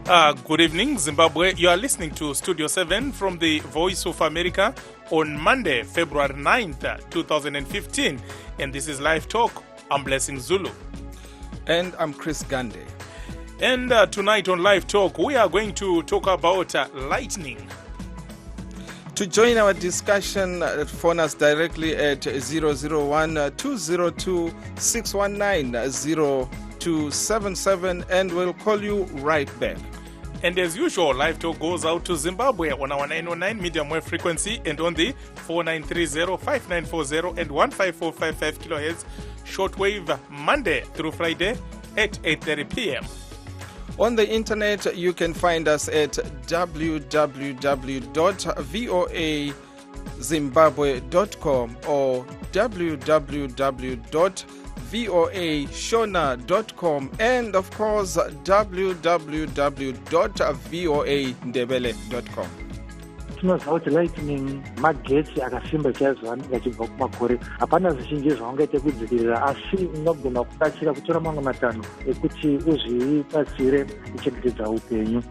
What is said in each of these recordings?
Good evening, Zimbabwe. You are listening to Studio 7 from the Voice of America on Monday, February 9th, 2015. And this is Live Talk. I'm Blessing Zulu. And I'm Chris Gande. And tonight on Live Talk, we are going to talk about lightning. To join our discussion, phone us directly at 001-202-619-0277 and we'll call you right back. And as usual, Live Talk goes out to Zimbabwe on our 909 medium wave frequency and on the 4930, 5940 and 15455 kilohertz shortwave Monday through Friday at 8:30 p.m. On the internet, you can find us at www.voazimbabwe.com or www.voashona.com and of course www.voandebele.com. Tinoziva kuti lightning magetsi akasimba chaizvo anenge achibva kumakore. Hapana zvizhinji zvaungaite kudzivirira, asi unogona kubatsira kutora mamwe matanho ekuti uzvibatsire kuchengetedza upenyu.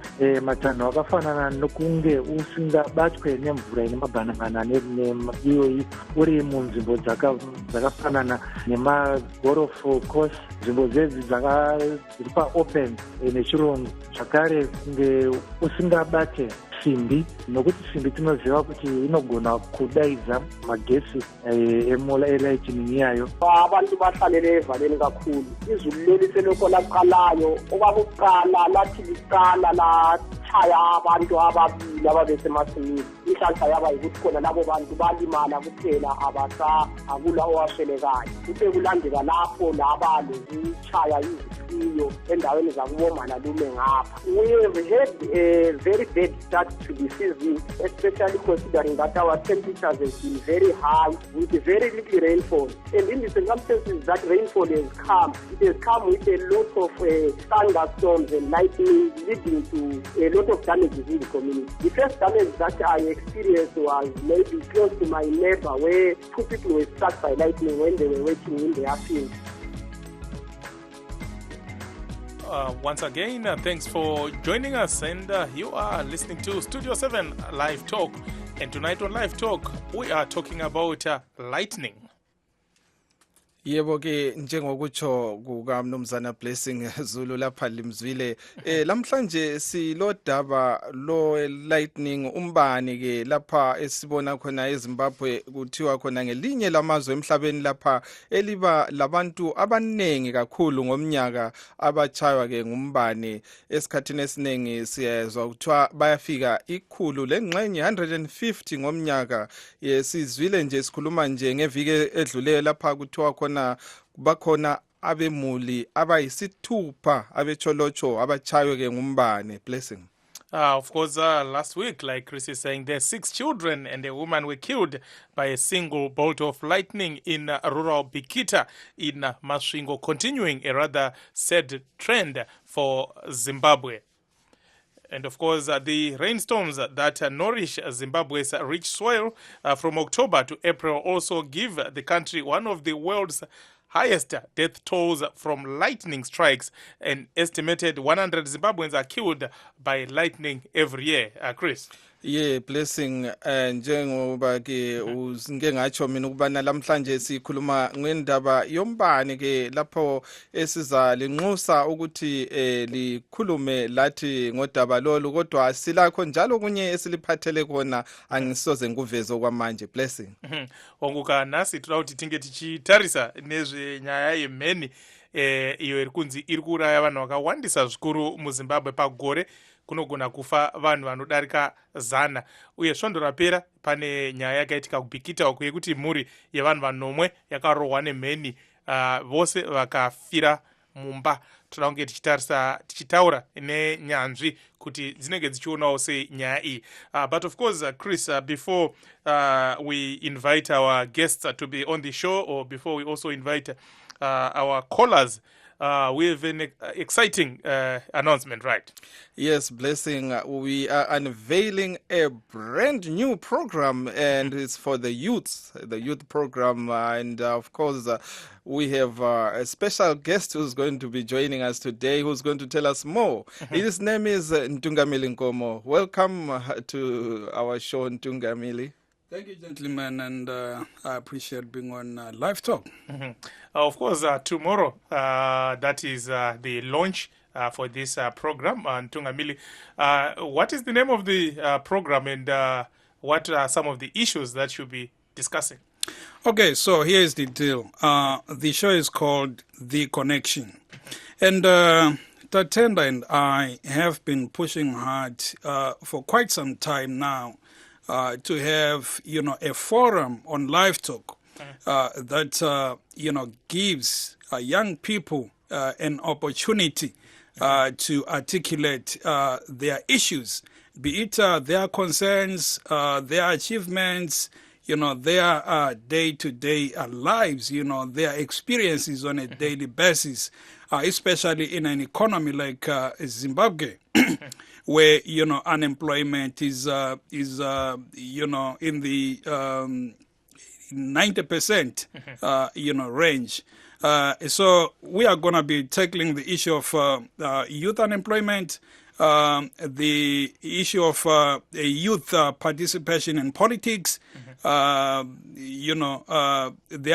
Matanho akafanana nokunge usingabatwe nemvura ine mabhanangana neiyoyi uri munzvimbo dzakafanana nemagolf course, nzvimbo dzedzi dziri paopen nechirungu. Zvakare kunge usingabate simbi, nokuti simbi tinoziva kuti inogona kudaidza magetsi elightning yayo. Abantu bahlalele evaleni kakhulu. Izulu leli selokho laqalayo, okwakuqala lathi liqala lathaya abantu ababili ababesemasimini. Inhlanhla yaba yikuthi khona labo bantu balimala kuphela, akula owaswelekayo. Kuthe kulandela lapho laba lokuchaya izisiyo endaweni zakubomana lume ngapha. We have had a very bad start to the season, especially considering that our temperatures have been very high with very little rainfall. And in the circumstances that rainfall has come, it has come with a lot of thunderstorms and lightning, leading to a lot of damages in the community. The first damage that I experienced was maybe close to my neighbor, where two people were struck by lightning when they were working in their field. Once again, thanks for joining us, and you are listening to Studio 7 Live Talk. And tonight on Live Talk, we are talking about lightning. Yebo ke njengokutsho kukaMnumzana Blessing Zulu lapha limzwile lamhlanje silodaba lo lightning umbane ke lapha esibona khona eZimbabwe kuthiwa khona ngelinye lamazwe emhlabeni lapha eliba labantu abanengi kakhulu ngomnyaka abachaywa ke ngumbane. Esikhathini esiningi siyezwa kuthiwa bayafika ikhulu lengxenye 150 ngomnyaka. Sizwile nje sikhuluma nje ngeviki edluleyo lapha kuthiwa khona bakhona abemuli abayisithupha abecholocho abachaywe ke ngumbane. Blessing. Of course, last week, like Chris is saying, there are 6 children and a woman were killed by a single bolt of lightning in rural Bikita in Masvingo, continuing a rather sad trend for Zimbabwe. And of course, the rainstorms that nourish Zimbabwe's rich soil from October to April also give the country one of the world's highest death tolls from lightning strikes. An estimated 100 Zimbabweans are killed by lightning every year. Chris? Yeah, Blessing. Njengoba ke ngike ngatsho mina ukubana lamhlanje sikhuluma ngendaba yombane ke lapho esiza linxusa ukuthi likhulume lathi ngodaba lolu, kodwa silakho njalo kunye esiliphathele khona angisoze nguveze kwamanje. Blessing. Onguka nasi tauti tinge tichitarisa nezve nyaya yemheni iyo irikunzi iri kuuraya vanhu vakawandisa zvikuru muZimbabwe pagore. Kunogona kufa vanhu vanodarika 100. Uye svondo rapera pane nyaya yakaitika kubhikita uko yekuti mhuri yevanhu vanomwe yakarohwa nemheni, vose vakafira mumba. Toda kunge tichitaura nenyanzvi kuti dzinenge dzichionawo sei nyaya iyi. But of course, Chris, before we invite our guests to be on the show, or before we also invite our callers, we have an exciting announcement, right? Yes, Blessing. We are unveiling a brand new program, and it's for the youth program. And of course, we have a special guest who's going to be joining us today, who's going to tell us more. His name is Ntungamili Nkomo. Welcome to our show, Ntungamili. Thank you, gentlemen, and I appreciate being on LiveTalk. Of course, tomorrow, that is the launch for this program. Ntungamili, what is the name of the program, and what are some of the issues that you'll be discussing? Okay, so here's the deal. The show is called The Connection. And Tatenda and I have been pushing hard for quite some time now to have, a forum on LiveTalk that, gives young people an opportunity to articulate their issues, be it their concerns, their achievements, their day-to-day lives, their experiences on a daily basis, especially in an economy like Zimbabwe, where unemployment is in the 90% range. So we are going to be tackling the issue of youth unemployment, the issue of youth participation in politics, their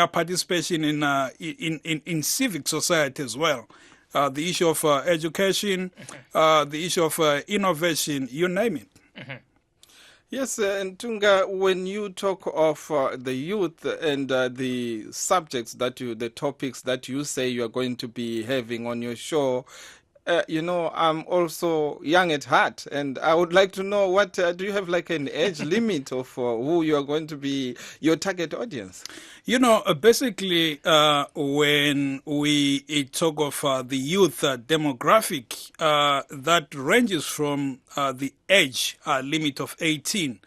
participation in civic society as well. The issue of education, the issue of innovation, you name it. Yes, Ntunga, when you talk of the youth and the subjects the topics that you say you are going to be having on your show, I'm also young at heart, and I would like to know what do you have like an age limit of who you are going to be your target audience? Basically, when we talk of the youth demographic, that ranges from the age limit of 18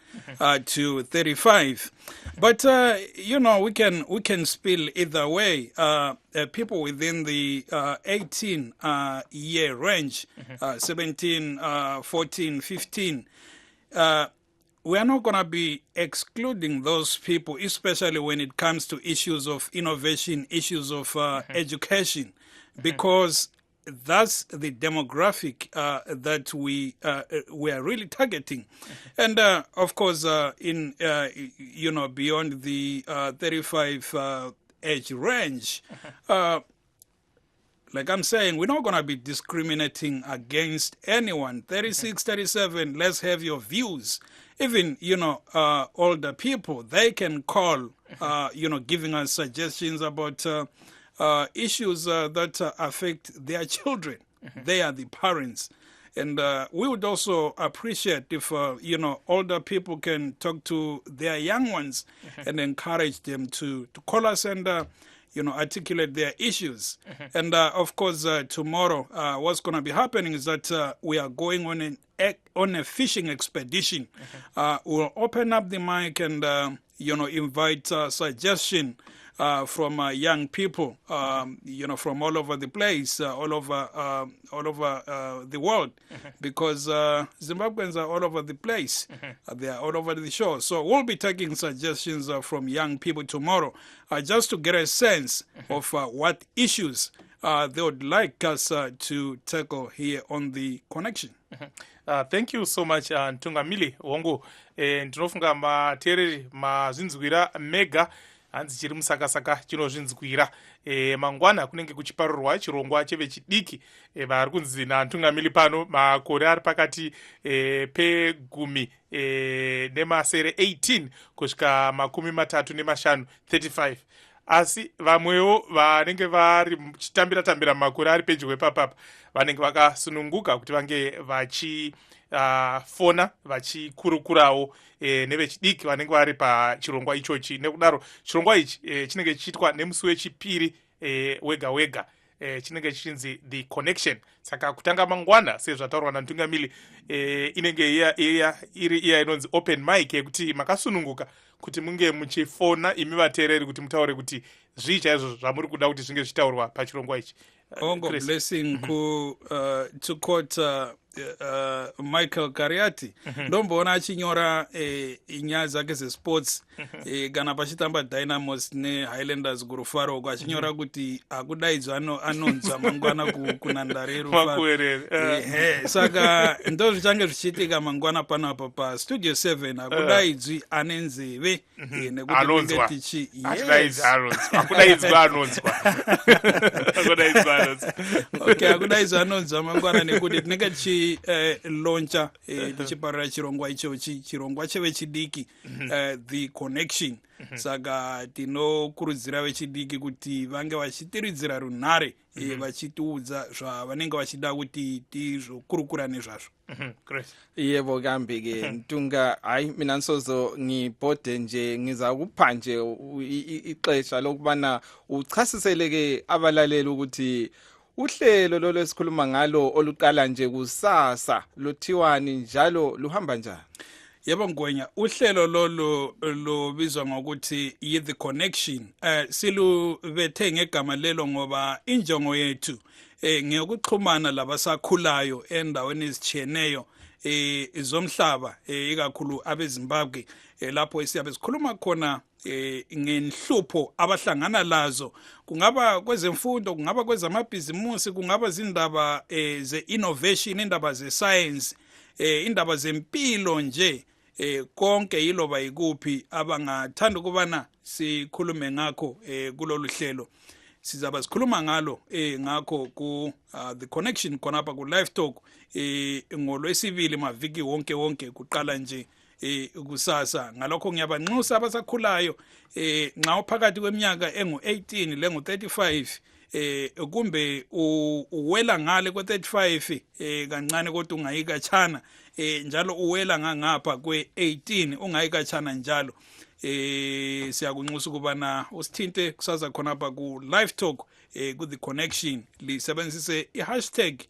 to 35. But we can spill either way. People within the 18 year range, 17, 14, 15. We are not going to be excluding those people, especially when it comes to issues of innovation, issues of education, because that's the demographic that we are really targeting. And of course, in beyond the 35 age range, like I'm saying, we're not going to be discriminating against anyone. 36, 37, let's have your views. Even, older people, they can call, giving us suggestions about issues that affect their children. They are the parents. And we would also appreciate if, older people can talk to their young ones and encourage them to call us and, articulate their issues. And, of course, tomorrow, what's going to be happening is that we are going on a fishing expedition. We'll open up the mic and, invite suggestion from young people, from all over the place, all over the world, because Zimbabweans are all over the place. They are all over the show. So we'll be taking suggestions from young people tomorrow, just to get a sense of what issues they would like us to tackle here on The Connection. Thank you so much, Ntungamili wangu. Ndinofunga mateereri mazvinzwira mega hanzi chiri musakasaka chinozvinzwira. Mangwana kunenge kuchiparurwa chirongwa chevechidiki vari kunzi naNtungamili pano makore ari pakati pegumi nemasere 18 kusvika makumi matatu nemashanu 35. Asi vamwewo vanenge vari chitambira makore ari pedyo epapapa vanenge vakasununguka kuti vange vachifona vachikurukurawo nevechidiki vanenge vari pachirongwa ichochi. Nekudaro chirongwa ichi chinenge chichiitwa nemusi wechipiri wega wega, chinenge chichinzi The Connection. Saka kutanga mangwana sezvataurwa naNtungamili inenge iri iya inonzi open mic yekuti makasununguka kuti munge muchifona imi vateereri kuti mutaure kuti zvii chaizvo zvamuri kuda kuti zvinge zvichitaurwa pachirongwa ichi. Ongo Chris. blessing to quote Michael Cariati ndombona achinyora inyaya dzake zesports kana pachitamba Dynamos neHighlanders kurufaro uko achinyora kuti akudaidzwa anonzwa mangwana kunhandare yerufaro saka ndo zvichange zvichiitika mangwana pano apa pastudio 7 akudaidzwi ane nzeve nekuti tichi akudaidzwa anonzwa mangwana nekuti tinenge tichilauncha tichiparira chirongwa ichochi chirongwa chevechidiki the connection saka tinokurudzira vechidiki kuti vange vachitiridzira runhare vachitiudza zvavanenge vachida kuti tizokurukura nezvazvo. Yebo kambi ke Ntunga, hayi mina ngisozo ngibhode nje ngiza kupha nje ixesha lokubana uchasisele ke abalaleli ukuthi uhlelo lo lesikhuluma ngalo oluqala nje kusasa luthiwani njalo luhamba njani? Yebo Ngwenya, uhlelo lolo lobizwa ngokuthi The Connection silubethe ngegama lelo ngoba injongo yethu ngeyokuxhumana labasakhulayo endaweni ezitshiyeneyo zomhlaba ikakhulu abeZimbabwe lapho siyabe sikhuluma khona ngenhlupho abahlangana lazo, kungaba kwezemfundo, kungaba kwezamabhizimusi, kungaba zindaba ze-innovation, indaba ze-science, indaba zempilo nje, konke yiloba yikuphi abangathanda ukubana sikhulume ngakho kulolu hlelo sizaba sikhuluma ngalo ngakho ku The Connection khonapha ku LiveTalk ngolwesibili maviki wonke kuqala nje kusasa. Ngalokho ngiyabanxusa abasakhulayo nxa uphakathi kweminyaka engu-18 lengu-35 kumbe uwela ngale kwe-35 kancane kodwa ungayi katshana njalo uwela ngangapha kwe-18 ungayi katshana njalo siyakunxusa ukubana usithinte kusasa khonapha ku LiveTalk ku The Connection lisebenzise i-hashtag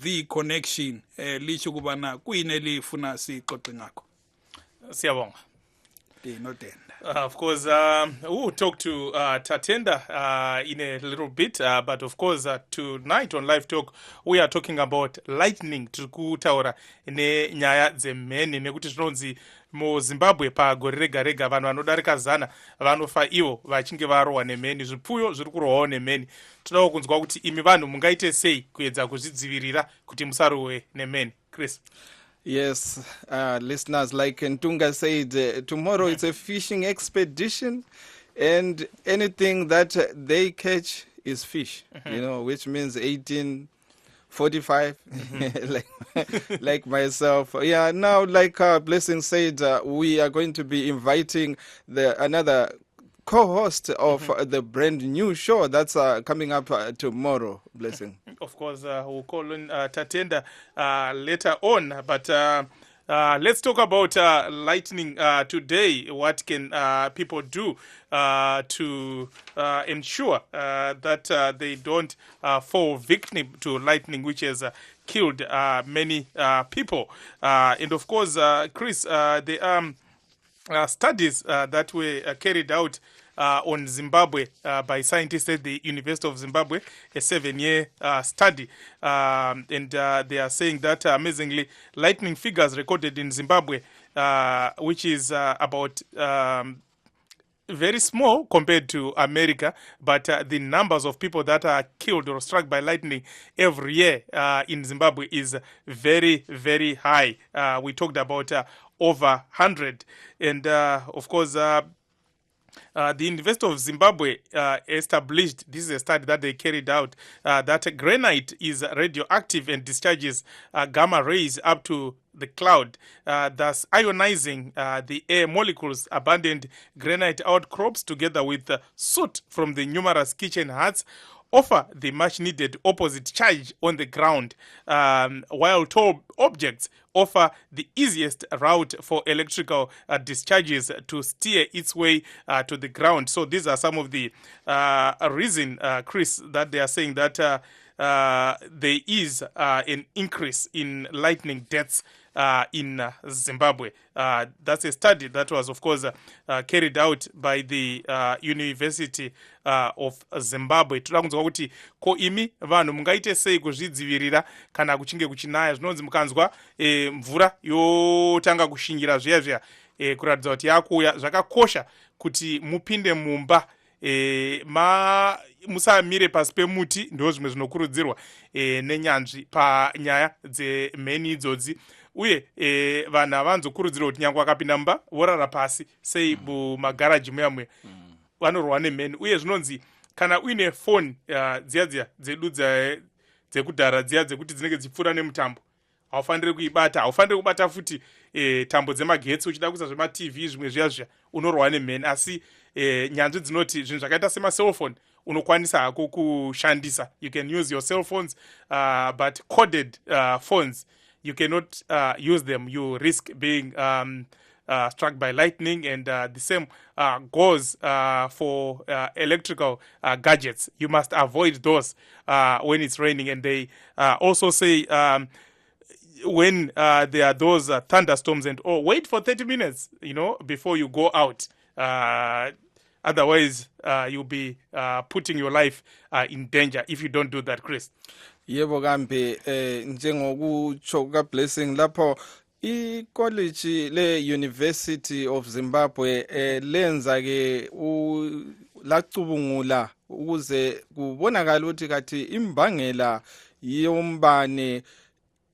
The Connection lisho ukubana kuyini elifuna sixoxe ngakho. Siyabonga. Notenda. Of course, we'll talk to Tatenda in a little bit, but of course, tonight on Live Talk, we are talking about lightning tukutaura ne nyaya dzemheni nekuti zvinonzi muZimbabwe pagore rega rega vanhu vanodarika 100 vanofa ivo vachinge varohwa nemheni, zvipfuyo zviri kurohwawo nemheni. Todawo kunzwa kuti imi vanhu mungaite sei kuedza kuzvidzivirira kuti musarohwe nemheni. Chris. Yes, listeners, like Ntunga said, tomorrow it's a fishing expedition, and anything that they catch is fish, you know, which means 1845, like myself. Yeah, now, like Blessing said, we are going to be inviting another co-host of the brand new show that's coming up tomorrow. Blessing. Of course, we'll call on Tatenda later on, but let's talk about lightning today. What can people do to ensure that they don't fall victim to lightning, which has killed many people? And of course, Chris, there are studies that were carried out on Zimbabwe by scientists at the University of Zimbabwe, a 7-year study. And they are saying that, amazingly, lightning figures recorded in Zimbabwe, which is about very small compared to America, but the numbers of people that are killed or struck by lightning every year in Zimbabwe is very, very high. We talked about over 100. And of course, the University of Zimbabwe established, this is a study that they carried out, that granite is radioactive and discharges gamma rays up to the cloud, thus ionizing the air molecules. Abundant granite outcrops together with soot from the numerous kitchen huts offer the much-needed opposite charge on the ground, while tall objects offer the easiest route for electrical discharges to steer its way to the ground. So these are some of the reason, Chris, that they are saying that there is an increase in lightning deaths in Zimbabwe. That's a study that was, of course, carried out by the University of Zimbabwe. Toda kunzwa kuti ko imi vanhu mungaite sei kuzvidzivirira kana kuchinge kuchinaya. Zvinonzi mukanzwa mvura yotanga kushingira zviya kuratidza kuti yakuuya, zvakakosha kuti mupinde mumba musamire pasi pemuti. Ndo zvimwe zvinokurudzirwa nenyanzvi panyaya dzemheni idzodzi. Uye vanhu havanzokurudzirwa kuti nyange vakapinda mumba vorara pasi sei mumagaraji muyamwe vanorwa nemheni. Uye zvinonzi kana uine foni dziya dzedu dzekudhara dziya dzekuti dzinenge dzichipfuura nemutambo, haufaniri kuibata. Haufaniri kubata futi tambo dzemagetsi uchida kuisa zvema-TV zvimwe zviya unorwa nemheni. Asi nyanzvi dzinoti zvinhu zvakaita sema-cellphone unokwanisa hako kushandisa. You can use your cell phones, but coded phones you cannot use them. You risk being struck by lightning, and the same goes for electrical gadgets. You must avoid those when it's raining. And they also say when there are those thunderstorms and all, wait for 30 minutes, before you go out. Otherwise, you'll be putting your life in danger if you don't do that, Chris. Yebo kambe njengokutsho kukaBlessing lapho icollege le-University of Zimbabwe lenza ke lacubungula ukuze kubonakala ukuthi kathi imbangela yombane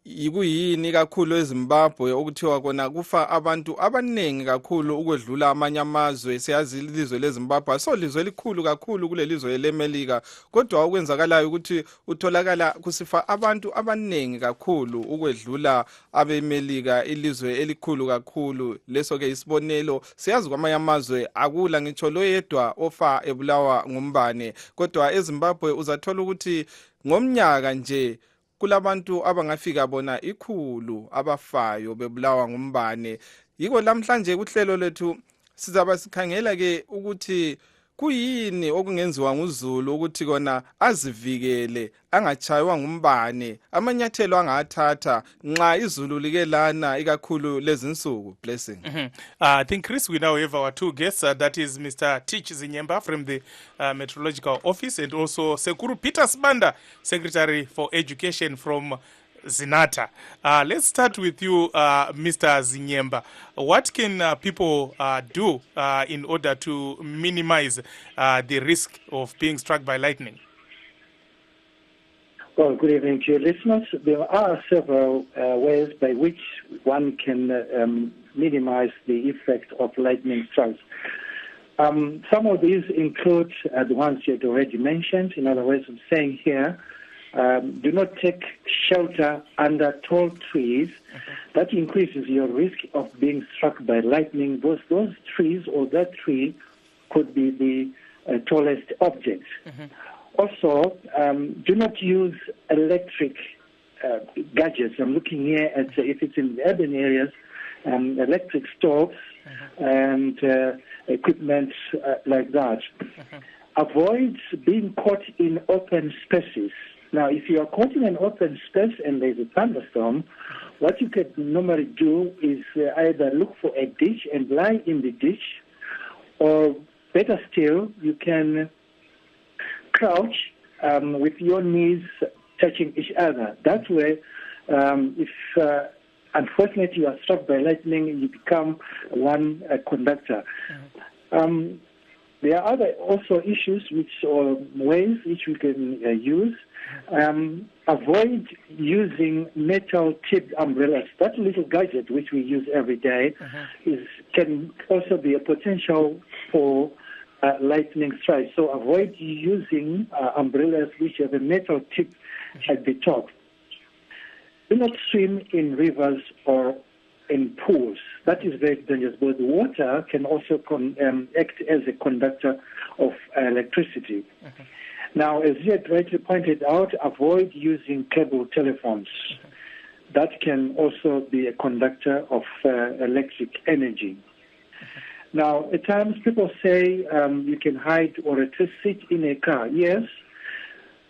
ikuyini kakhulu eZimbabwe okuthiwa kona kufa abantu abaningi kakhulu ukwedlula amanye amazwe. Siyazi ilizwe leZimbabwe so lizwe elikhulu kakhulu kuleli lizwe leMelika, kodwa okwenzakalayo ukuthi utholakala kusifa abantu abaningi kakhulu ukwedlula abeMelika, ilizwe elikhulu kakhulu. Leso ke isibonelo, siyazi kwamanye amazwe akula ngitsho loyedwa ofa ebulawa ngumbane, kodwa eZimbabwe uzathola ukuthi ngomnyaka nje kulabantu abangafika bona ikhulu abafayo bebulawa ngumbane. Yiko namhlanje kuhlelo lethu sizaba sikhangela ke ukuthi kuyini okungenziwa nguZulu ukuthi kona azivikele angachaywa ngumbane, amanyathelo angathatha nxa izulu like lana ikakhulu lezinsuku. Blessing. I think, Chris, we now have our two guests. That is Mr. Tich Zinyemba from the Meteorological Office, and also Sekuru Peter Sibanda, Secretary for Education from Zinata. Let's start with you, Mr. Zinyemba. What can people do in order to minimize the risk of being struck by lightning? Well, good evening to your listeners. There are several ways by which one can minimize the effect of lightning strikes. Some of these include the ones you had already mentioned. In other words, I'm saying here, do not take shelter under tall trees. That increases your risk of being struck by lightning, because those trees or that tree could be the tallest object. Also, do not use electric gadgets. I'm looking here at, if it's in urban areas, electric stoves and equipment like that. Avoid being caught in open spaces. Now, if you are caught in an open space and there's a thunderstorm, what you could normally do is either look for a ditch and lie in the ditch, or better still, you can crouch with your knees touching each other. That way, if unfortunately you are struck by lightning, you become one conductor. There are other also issues or ways which we can use. Avoid using metal-tipped umbrellas. That little gadget which we use every day can also be a potential for lightning strikes. So avoid using umbrellas which have a metal tip at the top. Do not swim in rivers or in pools. That is very dangerous, but the water can also act as a conductor of electricity. Now, as you had rightly pointed out, avoid using cable telephones. That can also be a conductor of electric energy. Now, at times people say you can hide or at least sit in a car. Yes,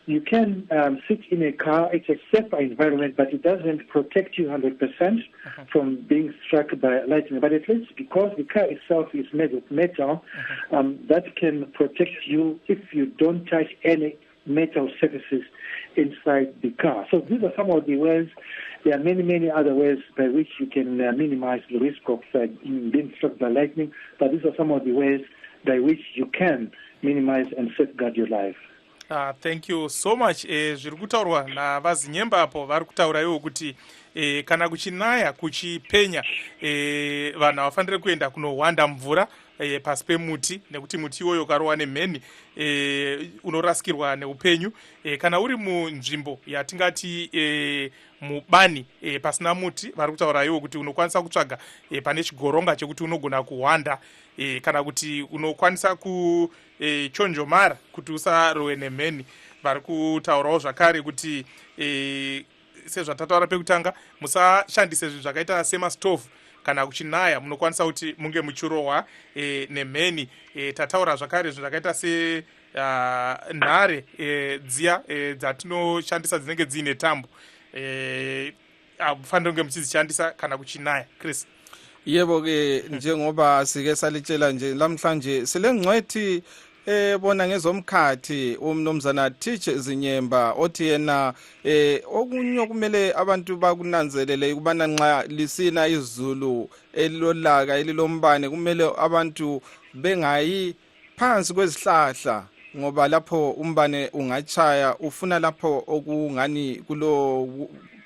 you can sit in a car. It's a safer environment, but it doesn't protect you 100% from being struck by lightning. But at least because the car itself is made of metal, that can protect you if you don't touch any metal surfaces inside the car. So these are some of the ways. There are many, many other ways by which you can minimize the risk of being struck by lightning, but these are some of the ways by which you can minimize and safeguard your life. Thank you so much. Zviri kutaurwa navazinyemba apo vari kutaura iwo kuti kana kuchinaya kuchipenya vanhu havafaniri kuenda kunohwanda mvura pasi pemuti nekuti muti iwoyo ukarohwa nemheni unorasikirwa neupenyu. Kana uri munzvimbo yatingati mubani pasina muti, vari kutaura iwo kuti unokwanisa kutsvaga pane chigoronga chekuti unogona kuhwanda kana kuti unokwanisa kuchonjomara kuti usarohwe nemheni. Vari kutaurawo zvakare kuti sezvatataura pekutanga, musashandise zvinhu zvakaita semastovhu kana kuchinaya munokwanisa kuti munge muchirohwa nemheni. Tataura zvakare zvinhu zvakaita se nhare dziya dzatinoshandisa dzinenge dziine tambo, hamufaniri kunge muchidzishandisa kana kuchinaya. Chris. Yebo ke njengoba sike salitshela nje lamhlanje silengcwethi bona ngezomkhathi umnomzana Teach Zinyemba othi yena okunye kumele abantu bakunanzelele ukubana nxa lisina izulu elilolaka elilombane kumele abantu bengayi phansi kwezihlahla ngoba lapho umbane ungachaya ufuna lapho okungani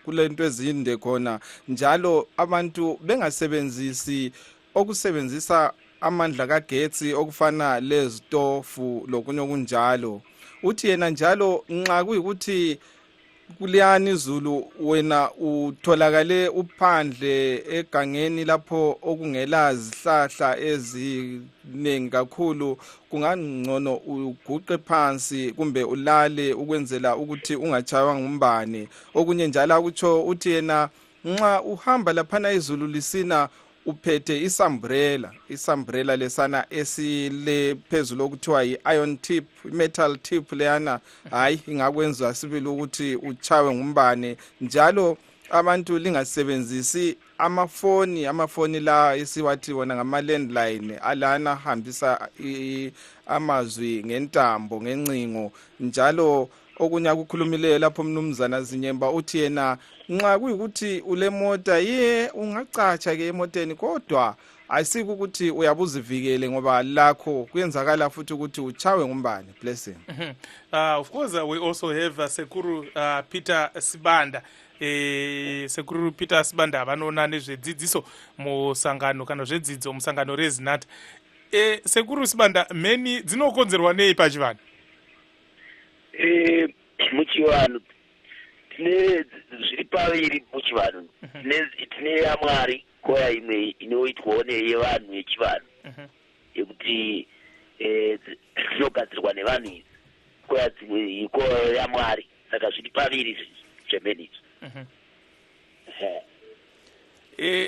kulento ezinde khona, njalo abantu bengasebenzisi okusebenzisa amandla kagetsi okufana lezitofu lokunye okunjalo. Uthi yena njalo nxa kuyikuthi kuliyani izulu wena utholakale uphandle egangeni lapho okungela zihlahla ezinengi kakhulu, kungangcono uguqe phansi kumbe ulale ukwenzela ukuthi ungachaywa ngumbane. Okunye njalo akutsho uthi yena nxa uhamba laphana izulu lisina uphethe isumbrella lesana esile phezulu okuthiwa yi-iron tip, metal tip leyana, hayi ingakwenza sibili ukuthi uchawe ngumbane. Njalo abantu lingasebenzisi amafoni la esiwathi wona ngama-landline alana hambisa amazwi ngentambo ngencingo. Njalo okunye akukhulumileyo lapho mnumzana Zinyemba uthi yena nxa kuyikuthi ulemota ungacatsha ke emoteni, kodwa ayisikukuthi uyabuzivikele ngoba lakho kuyenzakala futhi ukuthi uchawe ngumbane. Blessing. Of course we also have Sekuru Peter Sibanda. Sekuru Peter Sibanda vanoona nezvedzidziso musangano kana zvedzidzo musangano rezinata. Sekuru Sibanda, mheni dzinokonzerwa nei pachivanhu? Muchivanhu tine zviri paviri muchivanhu. Tine yaMwari koya imwe inoitwawo neyevanhu yechivanhu yekuti dzinogadzirwa nevanhu idzi, koya dzimwe iko yaMwari. Saka zviri paviri zvemheni idzi.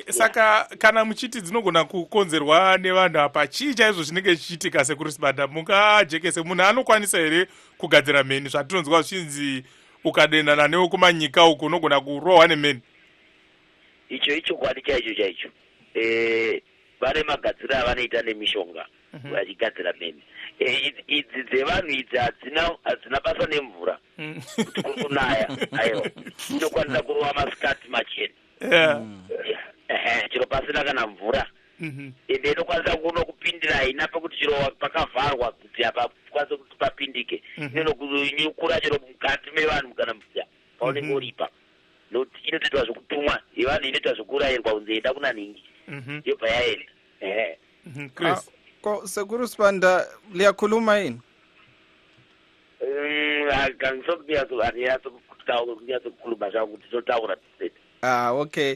Saka kana muchiti dzinogona kukonzerwa nevanhu apa, chii chaizvo chinenge chichiitika Sekuru Sibanda? Mungajekese munhu anokwanisa here kugadzira mheni zvatinonzwa zvichinzi ukadendana newo kumanyika uko unogona kurohwa nemheni? Icho kwadi chaicho vane magadziro avanoita nemishonga vachigadzira mheni idzi dzevanhu idzi hadzina basa nemvura kuti kuri kunaya. Aiwa, inokwanisa kurohwa masikati machena chiro pasina kana mvura, ende inokwanisa kunokupindira haina pekuti chiro pakavharwa kuti apa kwanise kuti papindike. Inokura chiro mukati mevanhu kana paunenge uripa, nokuti inotoitwa zvokutumwa yevanhu, inoitwa zvokurayirwa kunzi enda kuna ningi, yobva yaenda. Sekuru Sibanda liyakhuluma yini? Kunyatsokukhuluma zvangu kuti totaura tiseti. Okay.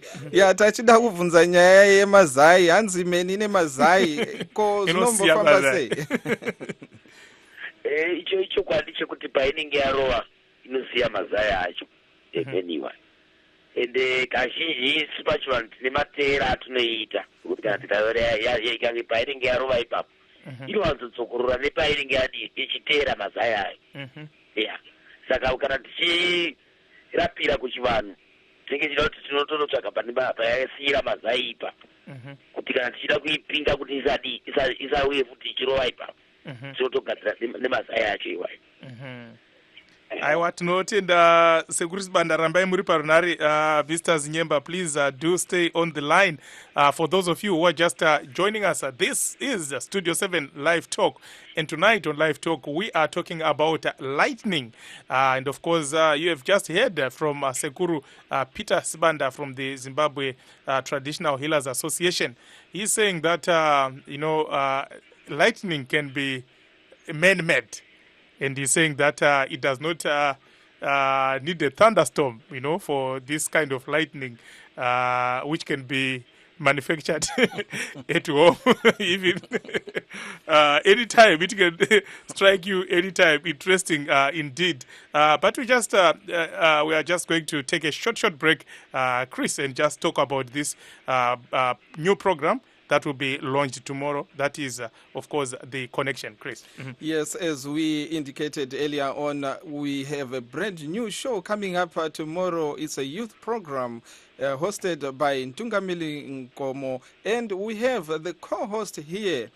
Tachida kubvunza nyaya yemazai, hanzi mheni ine mazai ko zvinombofamba sei? Icho kwadi chekuti painenge yarohwa inosiya mazai acho emheniwa. Ende kazhinji isu pachivanhu tine mateera atinoita kuti kana tikange painenge yarova ipapo inowanzotsokorora nepainenge ichiteera mazai ayo. saka kana tichirapira kuchivanhu tinenge tichida kuti tinotonotsvaga payasiyira mazaipa kuti kana tichida kuipinga kuti isauye futi ichirova ipapo tinotogadzira nemazai acho iwayo. Aiwa, tinotenda Security Banda, rambai muri parunhare. Visitors Nyemba, please do stay on the line. For those of you who are just joining us, this is Studio 7 Live Talk. And tonight on Live Talk, we are talking about lightning. And of course, you have just heard from Sekuru Peter Sibanda from the Zimbabwe Traditional Healers Association. He's saying that, lightning can be man-made. And he's saying that it does not need a thunderstorm, for this kind of lightning, which can be manufactured at home, even anytime. It can strike you anytime. Interesting indeed. But we are just going to take a short break, Chris, and just talk about this new program that will be launched tomorrow. That is, of course, the connection, Chris. Yes, as we indicated earlier on, we have a brand new show coming up tomorrow. It's a youth program hosted by Ntungamili Nkomo. And we have the co-host here,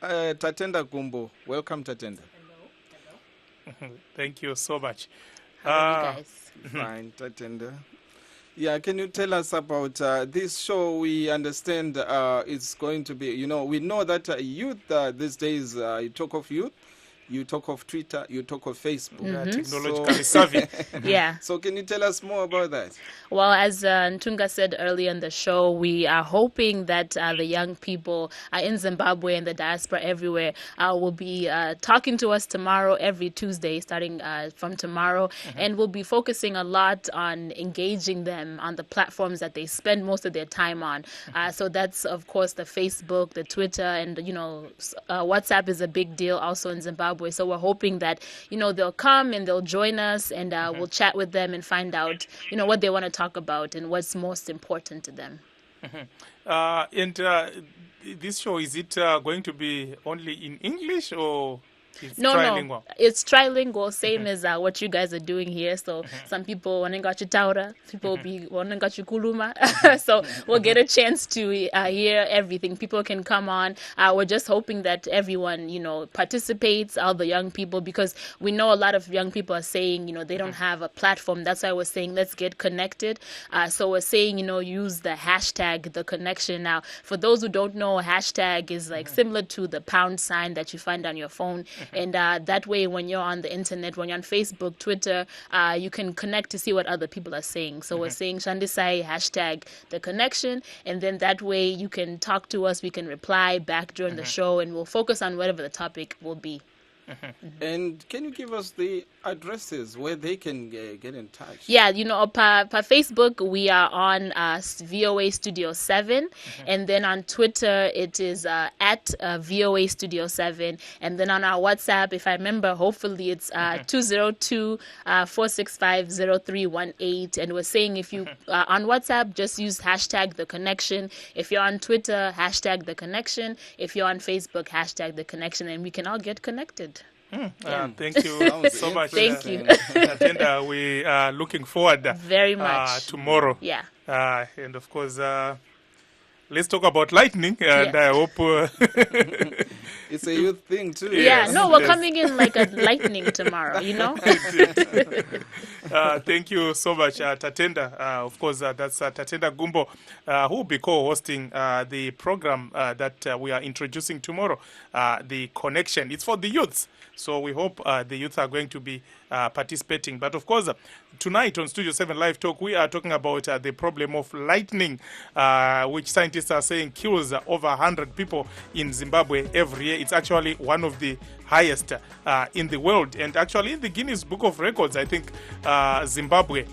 Tatenda Gumbo. Welcome, Tatenda. Hello. Thank you so much. How are you guys? Fine, Tatenda. Yeah, can you tell us about this show? We understand it's going to be, we know that youth these days, you talk of youth, you talk of Twitter, you talk of Facebook. Technologically savvy. Yeah. So can you tell us more about that? Well, as Ntunga said earlier in the show, we are hoping that the young people in Zimbabwe and the diaspora everywhere will be talking to us tomorrow, every Tuesday, starting from tomorrow. And we'll be focusing a lot on engaging them on the platforms that they spend most of their time on. So that's, of course, the Facebook, the Twitter, and, WhatsApp is a big deal also in Zimbabwe. So we're hoping that, they'll come and they'll join us, and we'll chat with them and find out, what they want to talk about and what's most important to them. And this show, is it going to be only in English, or it's trilingual? No, it's trilingual, same as what you guys are doing here. So some people wanenga chitaura, people be wanenga chikuluma. So we'll get a chance to hear everything. People can come on. We're just hoping that everyone, participates, all the young people, because we know a lot of young people are saying, they don't have a platform. That's why we're saying let's get connected. So we're saying, use the hashtag, the connection. Now, for those who don't know, a hashtag is like similar to the # that you find on your phone. And that way, when you're on the internet, when you're on Facebook, Twitter, you can connect to see what other people are saying. So we're saying Shandisai hashtag the connection, and then that way you can talk to us, we can reply back during the show, and we'll focus on whatever the topic will be. And can you give us the addresses where they can get in touch? Yeah, per Facebook, we are on VOA Studio 7. And then on Twitter, it is at VOA Studio 7. And then on our WhatsApp, if I remember, hopefully it's 202-465-0318. And we're saying if you on WhatsApp, just use hashtag the connection. If you're on Twitter, hashtag the connection. If you're on Facebook, hashtag the connection. And we can all get connected. Thank you so much. Thank you. And we are looking forward very much tomorrow. Yeah. And of course, let's talk about lightning. And I hope it's a youth thing too. Yeah, no, we're coming in like a lightning tomorrow, Thank you so much, Tatenda. Of course, that's Tatenda Gumbo, who will be co-hosting the program that we are introducing tomorrow, The Connection. It's for the youths, so we hope the youth are going to be participating. But of course, tonight on Studio 7 Live Talk, we are talking about the problem of lightning, which scientists are saying kills over 100 people in Zimbabwe every year. It's actually one of the highest in the world. And actually in the Guinness Book of Records, I think Zimbabwe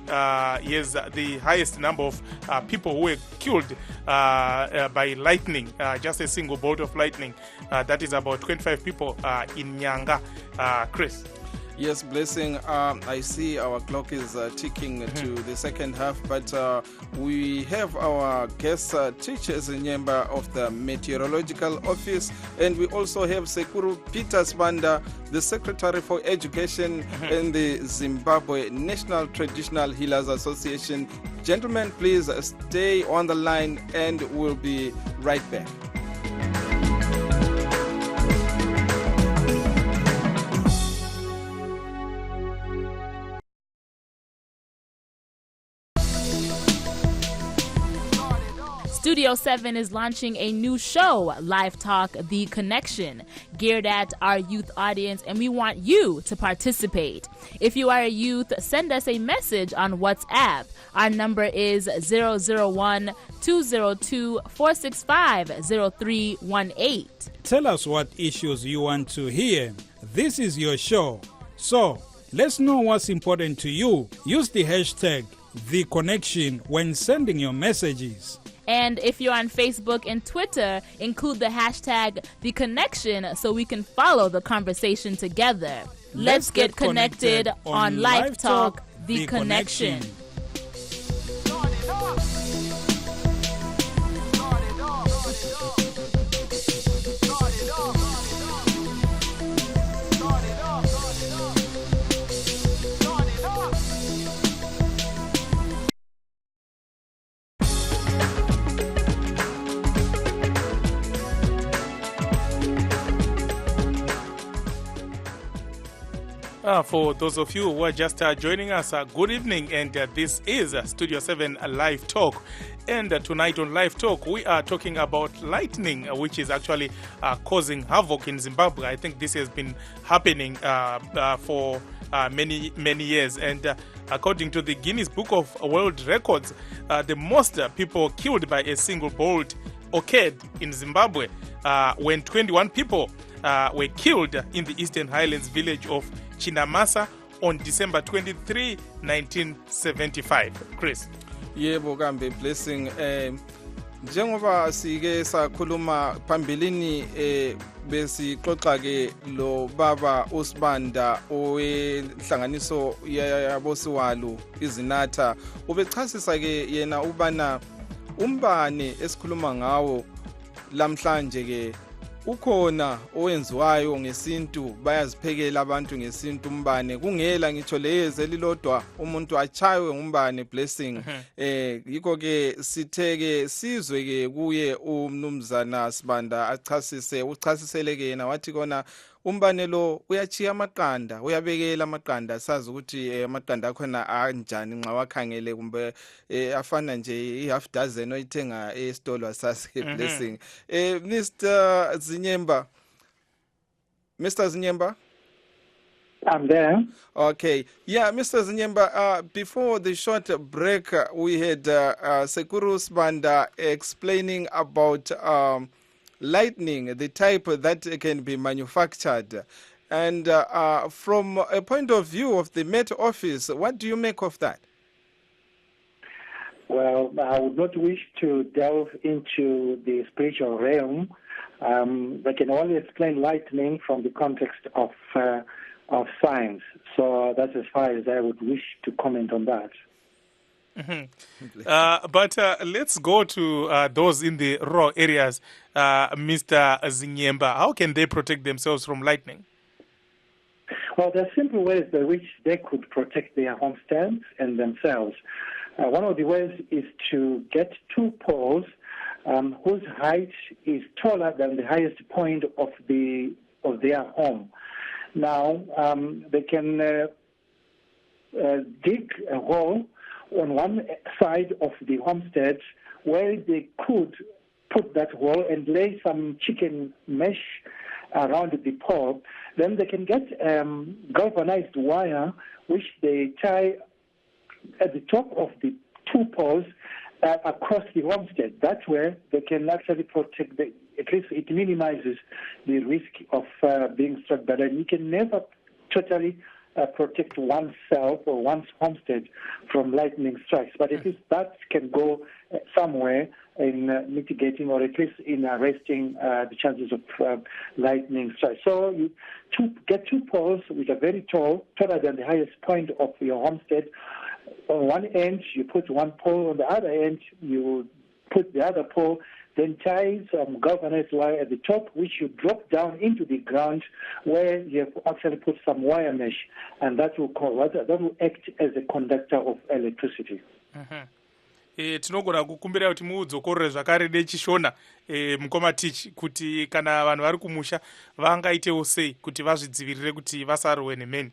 is the highest number of people who were killed by lightning, just a single bolt of lightning. That is about 25 people in Nyanga. Chris? Yes, Blessing. I see our clock is ticking to the second half, but we have our guest teacher Zinyemba of the Meteorological Office, and we also have Sekuru Peter Sibanda, the Secretary for Education in the Zimbabwe National Traditional Healers Association. Gentlemen, please stay on the line, and we'll be right back. Studio 7 is launching a new show, LiveTalk, The Connection, geared at our youth audience, and we want you to participate. If you are a youth, send us a message on WhatsApp. Our number is 001-202-465-0318. Tell us what issues you want to hear. This is your show. So, let's know what's important to you. Use the hashtag #TheConnection when sending your messages. And if you're on Facebook and Twitter, include the hashtag #TheConnection so we can follow the conversation together. Let's get connected on LiveTalk, The Connection. For those of you who are just joining us, good evening, and this is Studio 7 Live Talk. And tonight on Live Talk, we are talking about lightning, which is actually causing havoc in Zimbabwe. I think this has been happening for many years. And according to the Guinness Book of World Records, the most people killed by a single bolt occurred in Zimbabwe when 21 people were killed in the Eastern Highlands village of Chinamasa on December 23, 1975. Chris. Yebo kambe Blessing, njengoba sike sakhuluma phambilini besixoxa ke lo baba uSibanda owenhlanganiso yabosiwalu izinatha, ubechasisa ke yena ubana umbane esikhuluma ngawo lamhlanje ke ukhona owenziwayo ngesintu, bayaziphekela abantu ngesintu umbane, kungela ngitsho leyeze elilodwa umuntu achaywe ngumbane Blessing. Yikho ke sitheke sizwe ke kuye umnumzana Sibanda uchasisele ke yena wathi kona umbane lo uyachiya amaqanda, uyabekela amaqanda, sazi ukuthi amaqanda akhona anjani nxa wakhangele kumbe afana nje i-half dozen oyithenga esitolo sase Blessing. Mr. Zinyemba? I'm there. Okay. Yeah, Mr. Zinyemba, before the short break, we had Sekuru Sibanda explaining about lightning, the type that can be manufactured. And from a point of view of the Met Office, what do you make of that? Well, I would not wish to delve into the spiritual realm. I can only explain lightning from the context of science. So that's as far as I would wish to comment on that. But let's go to those in the rural areas. Mr. Zinyemba, how can they protect themselves from lightning? Well, there are simple ways by which they could protect their homesteads and themselves. One of the ways is to get two poles whose height is taller than the highest point of their home. Now, they can dig a hole on one side of the homestead where they could put that hole and lay some chicken mesh around the pole. Then they can get galvanized wire which they tie at the top of the two poles across the homestead. That way they can actually protect at least it minimizes the risk of being struck by lightning. You can never totally protect oneself or one's homestead from lightning strikes. But at least that can go somewhere in mitigating or at least in arresting the chances of lightning strikes. So you get 2 poles which are very tall, taller than the highest point of your homestead. On one end, you put 1 pole. On the other end, you put the other pole. Then tie some galvanized wire at the top, which you drop down into the ground, where you have actually put some wire mesh, and that will act as a conductor of electricity. Tinogona kukumbira kuti muudzokorore zvakare nechishona mukoma teach kuti kana vanhu vari kumusha vangaitewo sei kuti vazvidzivirire kuti vasarohwe nemheni.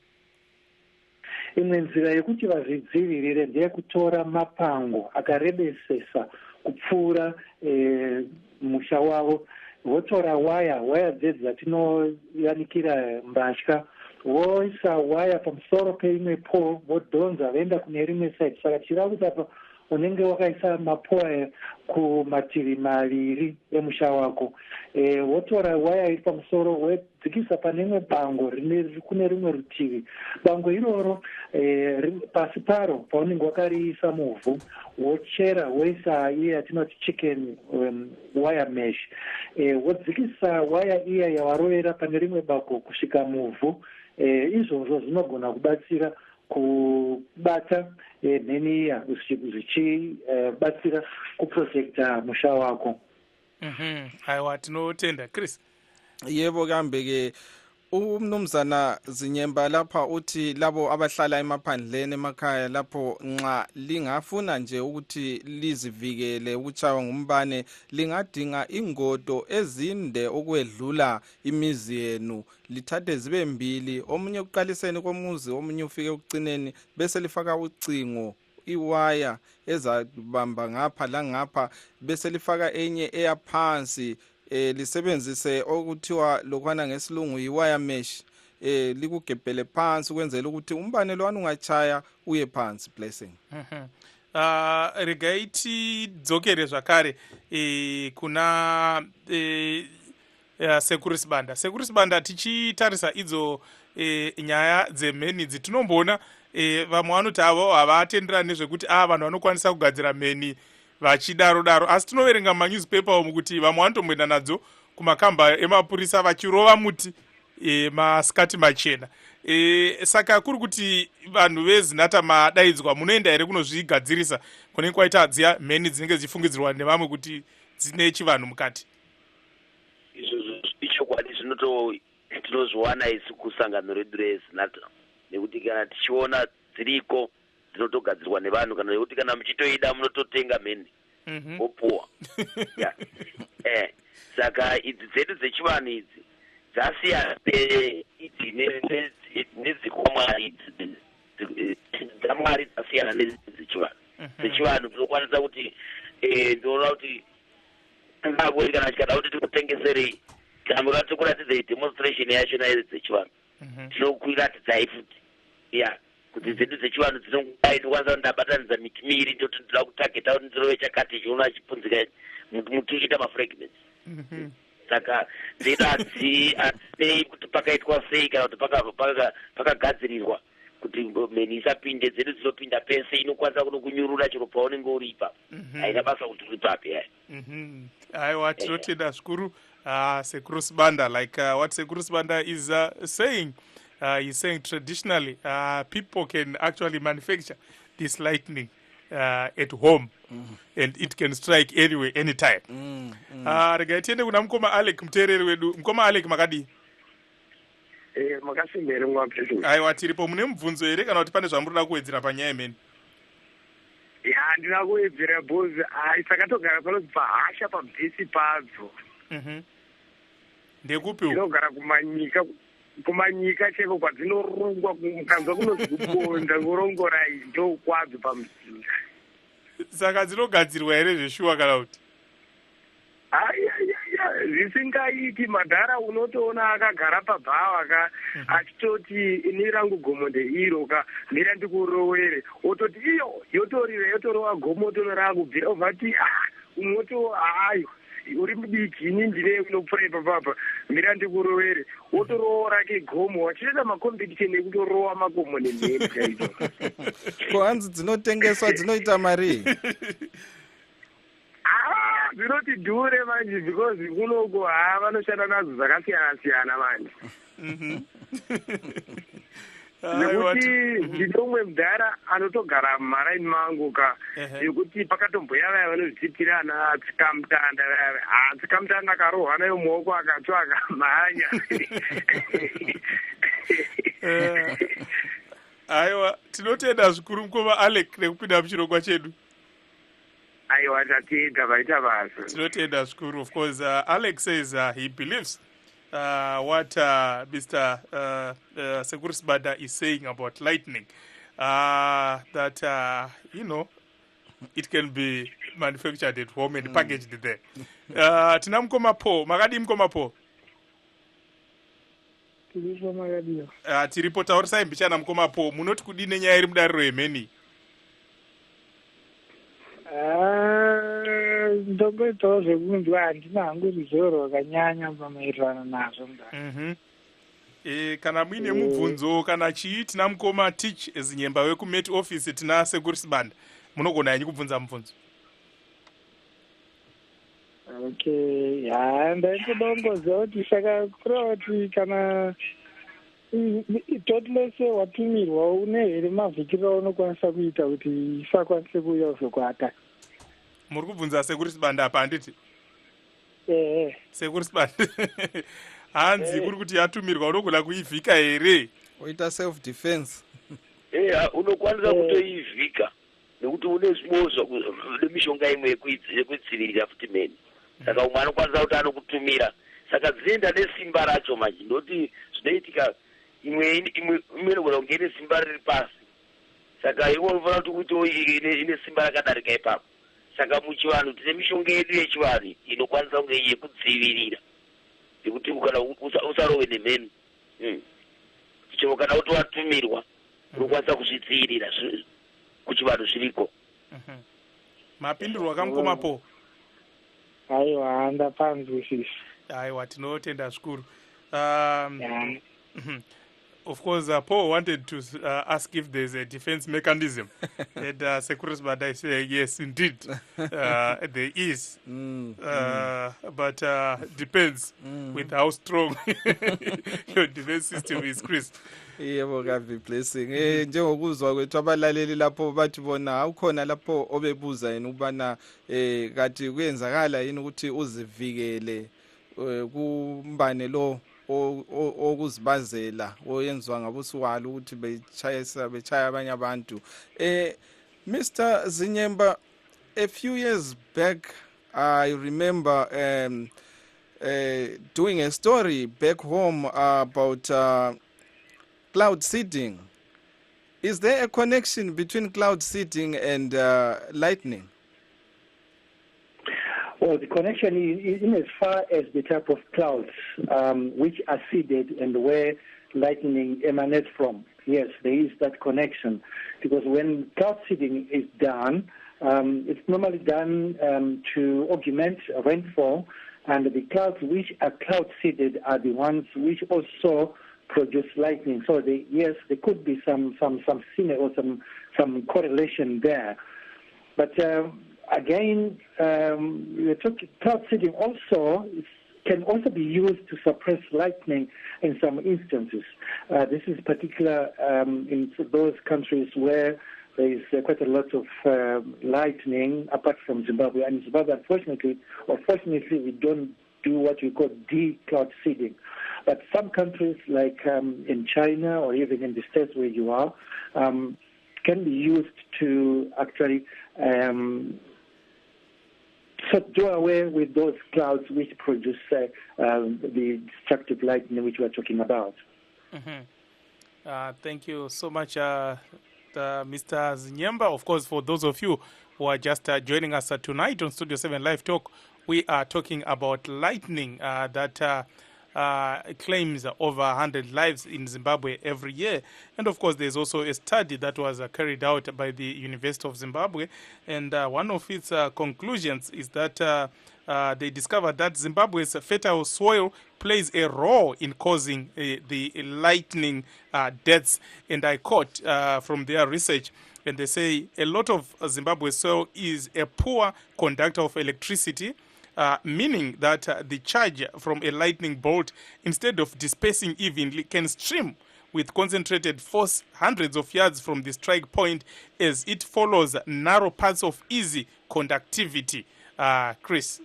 Imwe nzira yekuti vazvidzivirire ndeyekutora mapango akarebesesa kupfuura musha wavo, votora waya dzedzi dzatinoyanikira mbatya, voisa waya pamusoro peimwe pole, vodhonza voenda kune rimwe side. Saka tichireva kuti apa unenge wakaisa mapole kumativi maviri emusha wako, wotora waya iri pamusoro wodzikisa pane rimwe bango riri kune rimwe rutivi. Bango iroro pasi paro paunenge wakariisa muvhu, wochera woisa iye yatinoti chicken wire mesh, wodzikisa waya iya yawarovera pane rimwe bango kusvika muvhu. Izvozvo zvinogona kubatsira kubata mheni iya zvichibatsira kuprotecta musha wako. Aiwa, tinotenda Chris. Yebo, kambe-ke umnumzana Zinyemba lapha uthi labo abahlala emaphandleni emakhaya lapho nxa lingafuna nje ukuthi lizivikele ukutshaywa ngumbane, lingadinga ingodo ezinde ukwedlula imizi yenu, lithathe zibe 2, omunye kuqaliseni komuzi, omunye ufike ekucineni, bese lifaka ucingo, iwaya ezabamba ngapha langapha, bese lifaka enye eyaphansi, lisebenzise okuthiwa lokwana ngesilungu yi-wire mesh, likugebhele phansi ukwenzela ukuthi umbane lwana ungachaya uye phansi. Blessing. Regai tidzokere zvakare kuna Security Banda tichitarisa idzo nyaya dzemheni dzatinomboona vamwe vanoti avo havatenderani nezvekuti vanhu vanokwanisa kugadzira mheni vachidaro asi tinoverenga manyuzipepa umu kuti vamwe vanotomboenda nadzo kumakamba emapurisa vachirova muti masikati machena. Saka kuri kuti vanhu vezinata madaidzwa munoenda here kunozvigadzirisa kunenge kwaita dziya mheni dzinenge dzichifungidzirwa nevamwe kuti dzine chivanhu mukati? Izvozvo ichokwadi tinozviwana isu kusangano redu rezinata, nekuti kana tichiona dziriko dzinotogadzirwa nevanhu, kana nekuti kana muchitoida munototenga mheni opuwa. Saka idzi dzedu dzechivanhu idzi dzasiyana nedzikomwari dzamwari, dzasiyana nedzechivanhu. Dzechivanhu tinokwanisa kuti ndinoona kuti ngakuri kana chikada kuti tikutengeserei, kana tikatidzei demonstration yacho naye dzechivanhu, tinokuiratidzai futi kuti dzedu dzechivanhu dzinokwanisa kuti ndabatanidza miti 2 ndoti ndinoda kutageta kuti ndirove chakati chiona chipunzika muti uchiita mafragments. Saka dzedu hadzidei kuti pakaitwa sei kana kuti pakagadzirirwa kuti mheni isapinde. Dzedu dzinopinda pese, inokwanisa kunyurura chero paunenge uripa, haina basa kuti uripapi. Aiwa, tinotenda zvikuru Security Banda. Like what Security Banda is saying, he's saying traditionally people can actually manufacture this lightning at home, and it can strike anywhere, anytime. Rega tiende kuna mkoma Alec muteereri wedu. Mkoma Alec makadi? Makasimbere mwapedu. Aiwa, tiripo. Mune mubvunzo here kana kuti pane zvamunoda kuwedzera panyaya yemheni? Handina kuwedzera bhozi. Takatogara panoti pahasha pabhesi padzo. Ndekupi uko? Tinogara kumanyika cheko kwadzinorungwa, mukanzwa kunozvibonda kurongora ndo kwadzo pamuzinda. Saka dzinogadzirwa here zveshuwa kana kuti? Zvisingaiti. Madhara unotoona akagara pabhawa achitoti ini rangu gomo ndeiro ndira ndikurowere, ototi iyo yotorira yotorova gomo tono rangu bvira ovati umoto hayo uri mudiki ini ndine unopfuura ipapapa mira ndikurovere wotoroora ke gomo wachitoita makompetisheni ekutorowa makomo nemheni chaizvo. Ko hanzi dzinotengeswa dzinoita mari? Dzinoti dhure manje because kunoko vanoshanda nadzo dzakasiyana-siyana manje. Nekuti ndinomwe mudhara anotogara mumaraini mangu ka yekuti pakatomboya vaya vanozvititira ana tsikamutanda vaya tsikamutanda akarohwa nayo muoko akatsva akamhanya. Aiwa, tinotenda zvikuru mukoma Alec nekupinda muchirongwa chedu. Aiwa, tatenda vaita basa. Tinotenda zvikuru. Of course, Alex says he believes what Mr. Sekuris Bada is saying about lightning. That, you know, it can be manufactured at home and packaged there. Tina mkoma po, magadi mkoma po. Tiripo taurisa imbichana mkoma po, munoti kudine nyaya mudariro yemeni. Ndogoitawo zvekunzwa handina hangu ruzivo rwakanyanya pamaererano nazvo mudaro. Kana muine mubvunzo kana chii tina mukoma Teach Zinyemba wekumeti office tina Sekuris Banda munogona yanyi kubvunza mubvunzo. Okay, ndaitoda kungoziva kuti saka kureva kuti kana toti lese watumirwa une here mavhikiro aunokwanisa kuita kuti isakwanise kuuya uzokuata. Muri kubvunza Sekuris Banda apa handiti? Sekuris Banda hanzi kuri kuti yatumirwa unogona kuivhika here? Oita self defense. Unokwanisa kutoivhika nekuti une zvimozva nemishonga imwe yekudzivirira futi meni. Saka umwe anokwanisa kuti anokutumira. Saka dzinoenda nesimba racho manje ndoti zvinoitika imwe inogona kunge ine simba riri pasi. Saka iwe unofanira kuti ine simba rakadarika ipapo. Saka muchivanhu tine mishonga yedu yechivanhu inokwanisa kunge yekudzivirira yekuti kana usarove nemheni chero kana utowatumirwa unokwanisa kuzvidzivirira kuchivanhu zviriko. Mapindurwa akamkomapo. Aiwa, ndapanzwisisa. Aiwa, tinotenda zvikuru. Of course, Paul wanted to ask if there's a defense mechanism. And Sekuris Bada said, yes, indeed, there is. But depends with how strong your defense system is, Chris. Yebo kabi blessing. Njengokuzwa kwethu abalaleli lapho bathi bona awukhona lapho obebuza yini ubana kathi kuyenzakala yini ukuthi uzivikele kumbane lo okuzibazela oyenzwa ngabusuwala ukuthi bechaya abanye abantu. Mr. Zinyemba, a few years back I remember doing a story back home about cloud seeding. Is there a connection between cloud seeding and lightning? Well, the connection is in as far as the type of clouds which are seeded and where lightning emanates from. Yes, there is that connection because when cloud seeding is done, it's normally done to augment rainfall, and the clouds which are cloud seeded are the ones which also produce lightning. So yes, there could be some synergy or some correlation there, but. Again, cloud seeding also can also be used to suppress lightning in some instances. This is particular in those countries where there is quite a lot of lightning, apart from Zimbabwe. And in Zimbabwe, unfortunately, or fortunately, we don't do what we call de-cloud seeding. But some countries, like in China or even in the States where you are, can be used to actually do away with those clouds which produce the destructive lightning which we are talking about. Thank you so much, Mr. Zinyemba. Of course, for those of you who are just joining us tonight on Studio 7 Live Talk, we are talking about lightning that claims over 100 lives in Zimbabwe every year. And of course, there's also a study that was carried out by the University of Zimbabwe. And one of its conclusions is that they discovered that Zimbabwe's fertile soil plays a role in causing the lightning deaths. And I quote from their research, and they say a lot of Zimbabwe's soil is a poor conductor of electricity, meaning that the charge from a lightning bolt, instead of dispersing evenly, can stream with concentrated force hundreds of yards from the strike point as it follows narrow paths of easy conductivity. Chris,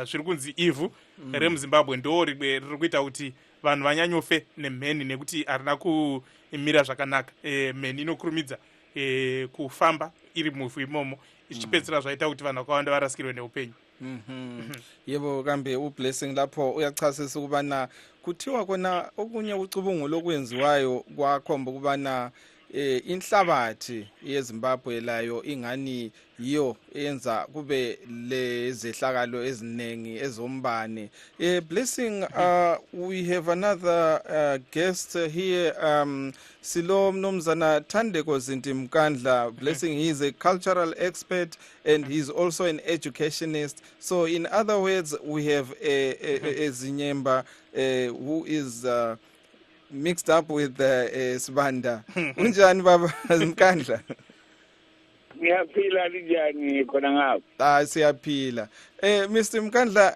zviri kunzi ivhu remuzimbabwe ndo riri kuita kuti vanhu vanyanyofe nemheni nekuti harina kumira zvakanaka. Mheni inokurumidza kufamba iri muvhu imomo, ichipedzisira zvaita kuti vanhu vakawanda varasikirwe neupenyu. Yebo kambe ublessing lapho uyachasisa ukubana kuthiwa kona okunye ucubungulo okwenziwayo kwakhomba ukubana inhlabathi yeZimbabwe layo ingani yiyo eyenza kube lezehlakalo ezinengi ezombane. Blessing, we have another guest here, Silo Mnumzana Thandeko Zinti Mkandla. Blessing, he is a cultural expert and he's also an educationist. So in other words, we have a Zinyemba who is mixed up with Sibanda. Unjani baba Mkandla? Ngiyaphila njani khona ngapha? Siyaphila. Mr. Mkandla,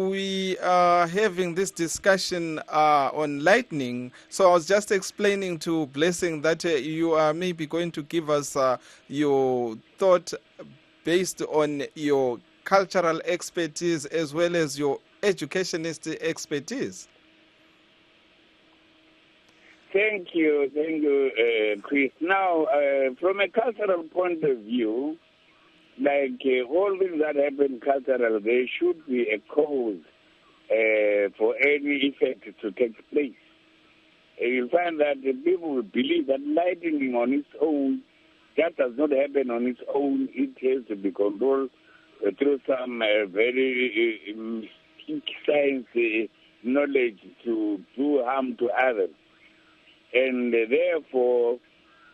we are having this discussion on lightning. So I was just explaining to Blessing that you are maybe going to give us your thought based on your cultural expertise as well as your educationist expertise. Thank you, Chris. Now, from a cultural point of view, like all things that happen culturally, there should be a cause for any effect to take place. You'll find that people will believe that lightning on its own just does not happen on its own. It has to be controlled through some very science knowledge to do harm to others. And therefore,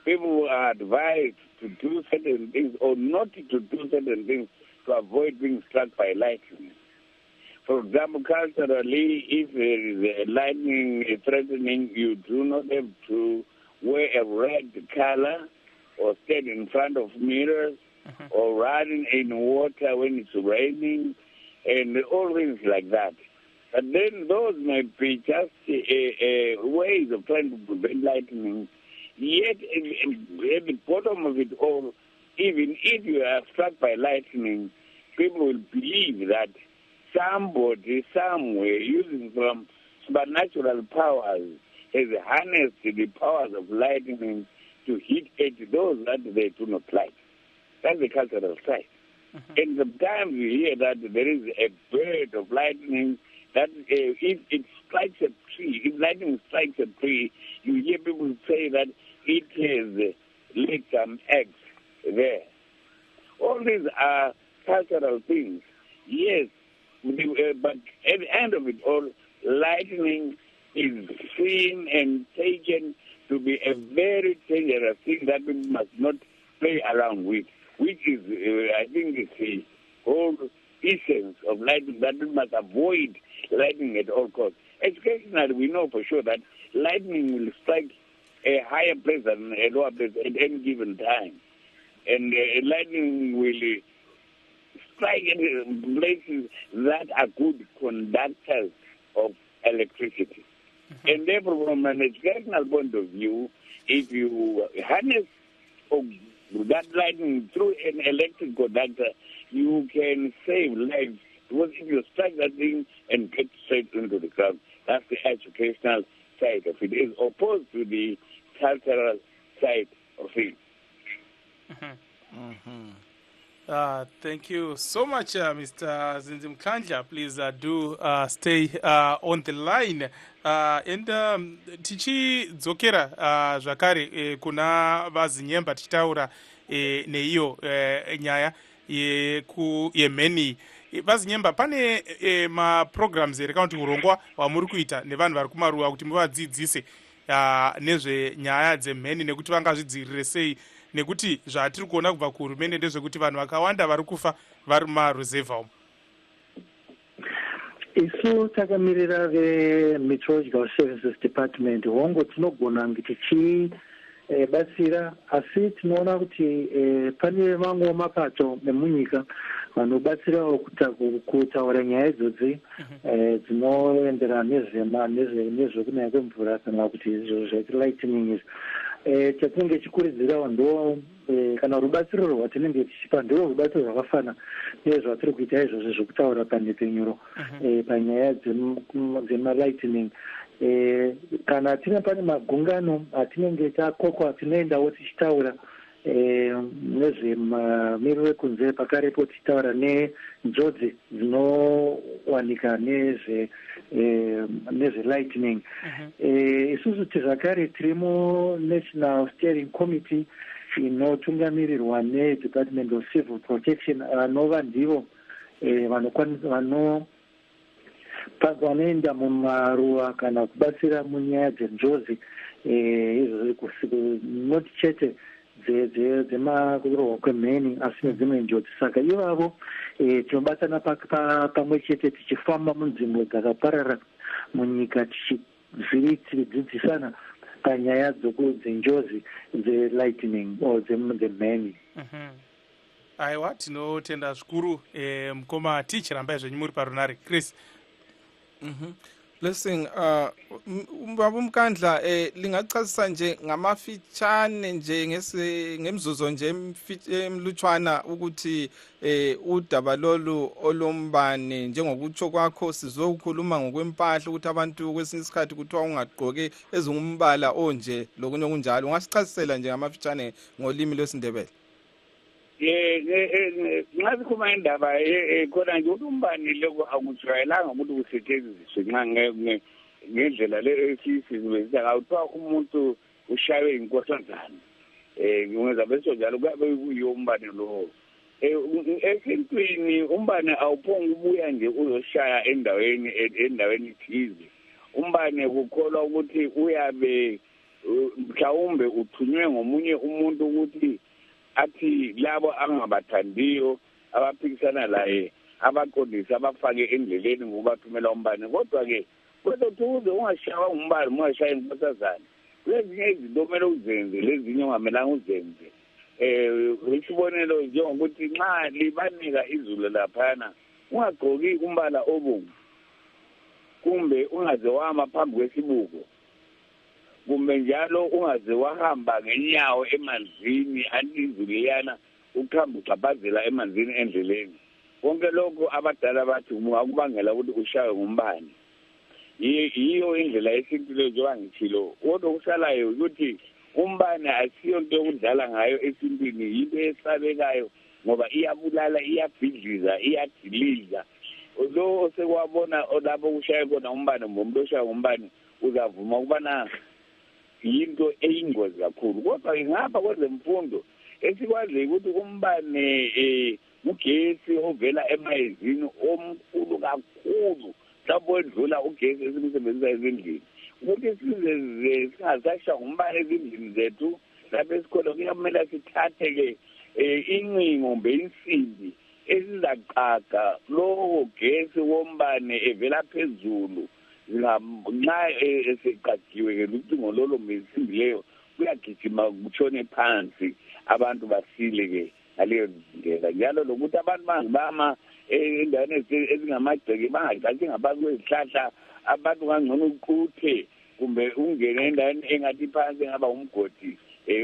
people are advised to do certain things or not to do certain things to avoid being struck by lightning. For example, culturally, if there is a lightning threatening, you do not have to wear a red color or stand in front of mirrors or run in water when it's raining and all things like that. But then those may be just ways of trying to prevent lightning. Yet, at the bottom of it all, even if you are struck by lightning, people will believe that somebody, somewhere, using some supernatural powers, has harnessed the powers of lightning to hit at those that they do not like. That's the cultural side. And sometimes you hear that there is a bird of lightning that if it strikes a tree, if lightning strikes a tree, you hear people say that it has laid some eggs there. All these are cultural things, yes, but at the end of it all, lightning is seen and taken to be a very dangerous thing that we must not play around with, which is, I think, it's the whole essence of lightning, that we must avoid lightning at all costs. Educationally, we know for sure that lightning will strike a higher place than a lower place at any given time. And lightning will strike at places that are good conductors of electricity. And therefore, from an educational point of view, if you harness that lightning through an electric conductor, you can save lives. Because if you strike that thing and get straight into the ground, that's the educational side of it, is opposed to the cultural side of it. Thank you so much, Mr. Zinzi Mkandla. Please do stay on the line. And tichidzokera zvakare kuna vazinyemba tichitaura neiyo nyaya yemheni Vazinyemba pane ma-programs here kana kuti urongwa hwamuri kuita nevanhu vari kumaruwa kuti muvadzidzise nezvenyaya dzemheni nekuti vangazvidzivirire sei, nekuti zvatiri kuona kubva kuhurumende ndezvekuti vanhu vakawanda vari kufa vari mumaruzevha umo. Isu takamirira vemeteorological services department hongo tinogona kunge tichibatsira, asi tinoona kuti pane mamwe mapato emunyika vanobatsirawo kutaura nyaya idzodzi dzinoenderana nezvekunaya kwemvura kana kuti izvo zvalightning izvi. Chatinenge chikurudzirawo ndo kana rubatsiro rwatinenge tichipa ndiro rubatsiro rwakafana nezvatiri kuita izvozvo zvokutaura panhepfenyuro panyaya dzemalightning. Kana pane magungano atinenge takokwa tinoendawo tichitaura nezvemamiriro ekunze, pakarepo tichitaura nenjodzi dzinowanika nezvelightning. Isusu zvakare tiri muNational Steering Committee inotungamirirwa neDepartment of Civil Protection, vanova ndivo vanoenda mumaruwa kana kubatsira munyaya dzenjodzi noti chete dzemakurohwa kwemheni asi nedzimwe njodzi. Saka ivavo tinobatana pamwe chete tichifamba munzvimbo dzakaparara munyika tichidzidzisana panyaya dzenjodzi dzelightning o dzemheni. Aiwa, tinotenda zvikuru mukoma tichiramba zvenyu muri parunare. Chris. Blessing, Baba Mkandla, lingachasisa nje ngamafitshane nje ngemzuzo nje emlutshwana ukuthi udaba lolu olombane njengokutsho kwakho sizokhuluma ngokwempahla ukuthi abantu kwesinye isikhathi kuthiwa ungagqoke ezingumbala onje lokunye kunjalo. Ungasichasisela nje ngamafitshane ngolimi lwesiNdebele? Ngasikhuluma indaba khona nje ukuthi umbani lokho akujwayelanga ukuthi kusetshenziswe ngendlela le esiyisebenzisa ngakuthiwa umuntu ushaywe inkosazana. Ngenza bese njalo kuyabe kuyiyo umbani lo. Esintwini umbani awuphonga ubuya nje uzoshaya endaweni thize. Umbani kukholwa ukuthi uyabe mhlawumbe uthunywe ngomunye umuntu ukuthi athi labo angabathandiyo abaphikisana laye abaqondisa abafake endleleni ngokubathumela umbane. Kodwa-ke kwezothi uze ungashawa umbane ungashaya inkosazana, lezinye izinto kumele uzenze, lezinye ungamelanga uzenze. Isibonelo njengokuthi nxa libanika izulu laphana ungagqoki umbala obomvu, kumbe ungaze wama phambi kwesibuko, kumbe njalo ungaze wahamba ngenyawo emanzini izulu liyana ukuhamba uxhaphazela emanzini endleleni. Konke lokho abadala bathi kungakubangela ukuthi ushawe ngumbane. Yiyo indlela yesintu leyo njengoba ngithilo. Kodwa okusalayo ukuthi umbane asiyo into yokudlala ngayo esintwini, yinto esabekayo ngoba iyabulala, iyabhidliza, iyadiliza. Lo osekwabona lapho kushaye khona umbane ngomuntu oshaya ngumbane uzavuma ukubana yinto eyingozi kakhulu. Kodwa ngapha kwezemfundo esikwaziyo ukuthi umbane ugesi ovela emayezini omkhulu kakhulu mhlawumbe wedlula ugesi esimsebenzisa ezindlini, ukuthi size singasasha umbane ezindlini zethu lapho esikhona kuyamele sithathe-ke incingo kumbe insimbi ezizaqaga lowo gesi wombane evela phezulu. Nxa eseqagiwe-ke lucingo lolo mesimbi leyo kuyagijima kutshone phansi, abantu basile-ke ngaleyo ndlela. Njalo lokuthi abantu bangibama endaweni ezingamagceke bangacathi ngaphansi kwezihlahla, abantu kangcono uquthe kumbe ungene endaweni engathi phansi engaba umgodi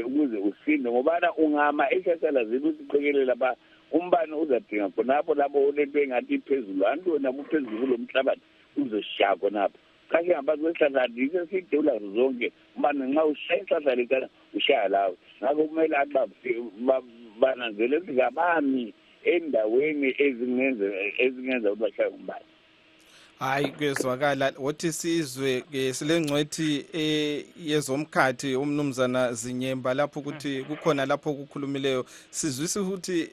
ukuze usinde, ngobana ungama eshasalazini usiqekelela ba umbane uzadinga khonapho lapho olento engathi phezulu, antona buphezulu kulo mhlabathi uzoshaya khonapho. Kahle ngaphansi kwesihlahla ndiso sidewula zonke umbane nxa ushaya isihlahla lesana ushaya lawo. Ngakho kumele bananzele zingabami endaweni ezingenza ukuthi bashaye umbane. Hayi, kuyezwakala wothi sizwe ke silengcwethi yezomkhathi umnumzana Zinyemba lapho ukuthi kukhona lapho kukhulumileyo sizwisa ukuthi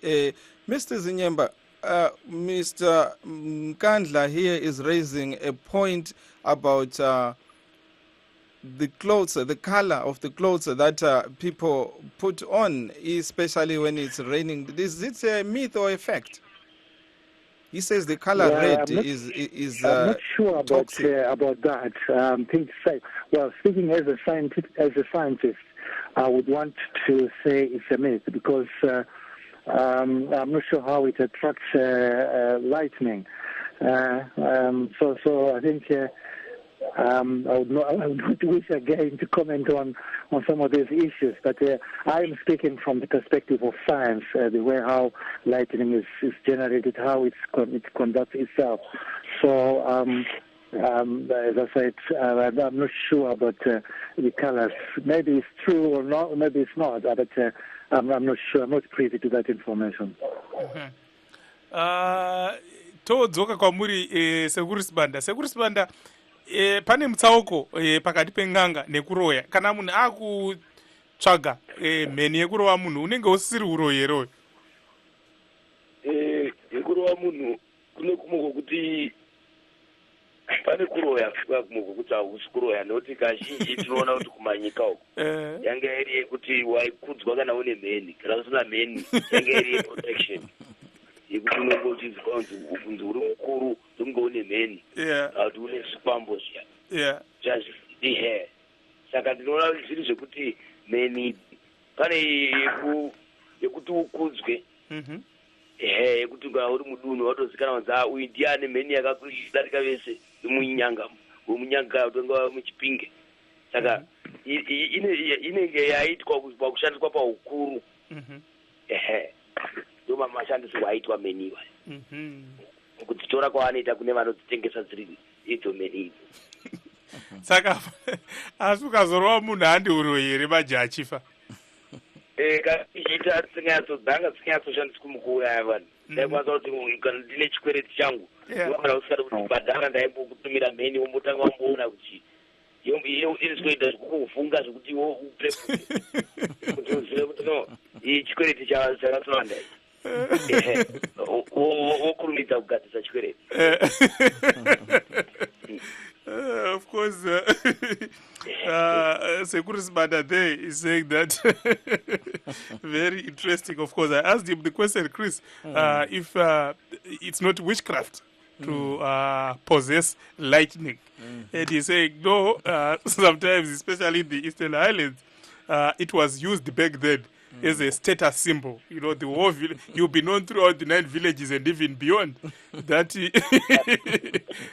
Mr Zinyemba Mr. Nkandla here is raising a point about the clothes, the color of the clothes that people put on, especially when it's raining. Is it a myth or a fact? He says the color red is I'm not sure about that. Well, speaking as a scientist, I would want to say it's a myth because I'm not sure how it attracts lightning. So I think I would not wish again to comment on some of these issues, but I am speaking from the perspective of science, the way how lightning is generated, how it conducts itself. So, as I said, I'm not sure about the colors. Maybe it's true or not, maybe it's not, but I'm not sure. I'm not privy to that information. Todzoka kwamuri sekurisibanda pane mutsauko pakati peng'anga nekuroya. Kana munhu akutsvaga mheni yekurova munhu unenge usiri uroyeroyo. Yekurova munhu kune kumwe kwokuti pane kuroya kusvika kumwe kwokuti hausi kuroya, nekuti kazhinji tinoona kuti kumanyika uko yanga iri yekuti waikudzwa kana une mheni, kana usina mheni yanga iri yeprotection yekuti unenge uchinzwa kunzi uri mukuru unge une mheni kuti une zvipambo zviya zvazihe. Saka ndinoona zviri zvekuti mheni pane yekuti ukudzwe yekuti uri mudunhu watozikanwa kunzi uyu ndiye ane mheni yakadarika vese munyanga utonga muchipinge. Saka inenge yaitwa pakushandiswa paukuru ndo mashandisirwo aitwa mheni iwayo kudzitora kwaanoita kune vanodzitengesa dziri idzo mheni idzo. Saka asi ukazorova munhu handi uroyi here majaha achifa? Kazviita dzisinganyatsodhanga dzisinganyatsoshandiswa mukuuraya vanhu. Ndaikwanisa kuti kana ndine chikwereti changu ndinofana kusvika kuti badhara ndaimbokutumira mheni wombotanga wamboona kuti inozoita zvekukuvhunga zvekuti iwo uprepu kuti uzive kuti no chikwereti chakasowanda wokurumidza kugadzisa chikwereti. Of course, Security Banda there is saying that very interesting. Of course, I asked him the question, Chris, if it's not witchcraft to possess lightning, and he's saying no. Sometimes, especially in the Eastern Highlands, it was used back then as a status symbol. You know, the whole you'll be known throughout the 9 villages and even beyond that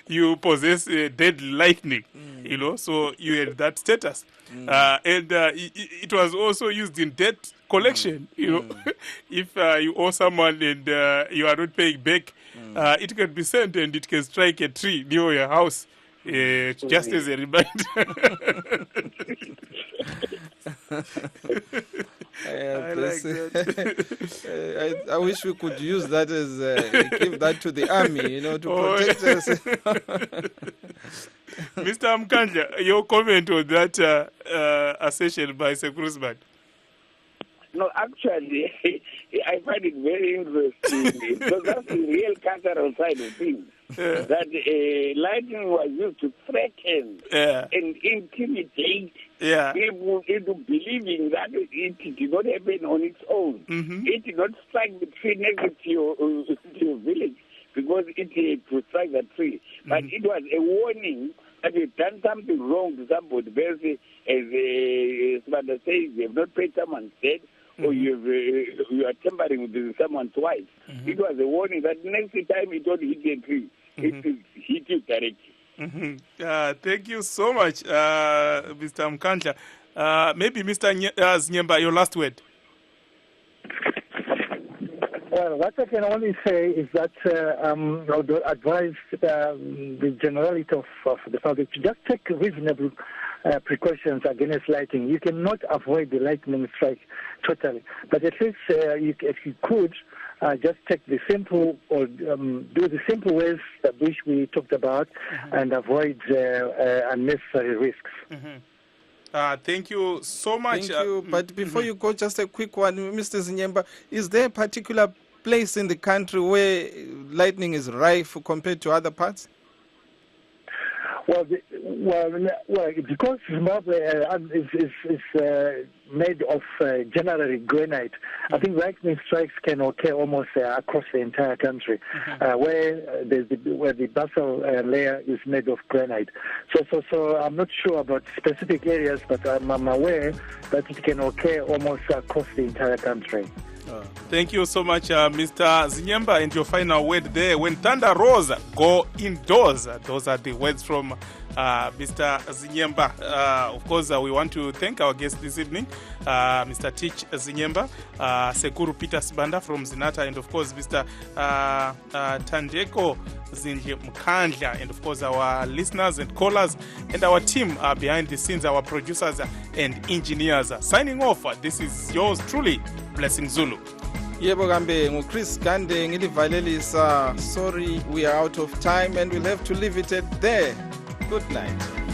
you possess deadly lightning. You know, so you had that status. And it was also used in debt collection. You know, if you owe someone and you are not paying back, it can be sent and it can strike a tree near your house. Just as a reminder. I like that. I wish we could use that as give that to the army, you know, to protect us. Mr. Mkandla, your comment on that assertion by Sekurusman? No, actually, I find it very interesting because that's the real cultural side of things. That lightning was used to threaten and intimidate people into believing that it did not happen on its own. It did not strike the tree next to your village because it would strike the tree. But it was a warning that you've done something wrong to somebody. Basically, as Samantha says, you have not paid someone's debt, or you are tampering with someone twice. It was a warning that next time it don't hit the tree, it will hit you directly. Thank you so much, Mr. Mkandla. Maybe Mr. Znyemba, your last word. Well, what I can only say is that I would advise the generality of the public to just take reasonable precautions against lightning. You cannot avoid the lightning strike totally, but at least if you could, just take the simple or do the simple ways which we talked about and avoid unnecessary risks. Thank you so much. Thank you. But before you go, just a quick one, Mr. Znyemba, is there a particular place in the country where lightning is rife compared to other parts? Well, because Zimbabwe is made of generally granite, I think lightning strikes can occur almost across the entire country, where the basal layer is made of granite. So I'm not sure about specific areas, but I'm aware that it can occur almost across the entire country. Thank you so much, Mr. Zinyemba. And your final word there: when thunder roars, go indoors. Those are the words from Mr. Zinyemba. Of course, we want to thank our guest this evening, Mr. Teach Zinyemba, Sekuru Peter Sibanda from Zinata, and of course, Mr. Tandeko Zinje Mkandla, and of course, our listeners and callers, and our team behind the scenes, our producers and engineers. Signing off, this is yours truly, Blessing Zulu. Yebo kambe nguChris Gande ngilivalelisa. Sorry, we are out of time and we'll have to leave it at there. Good night.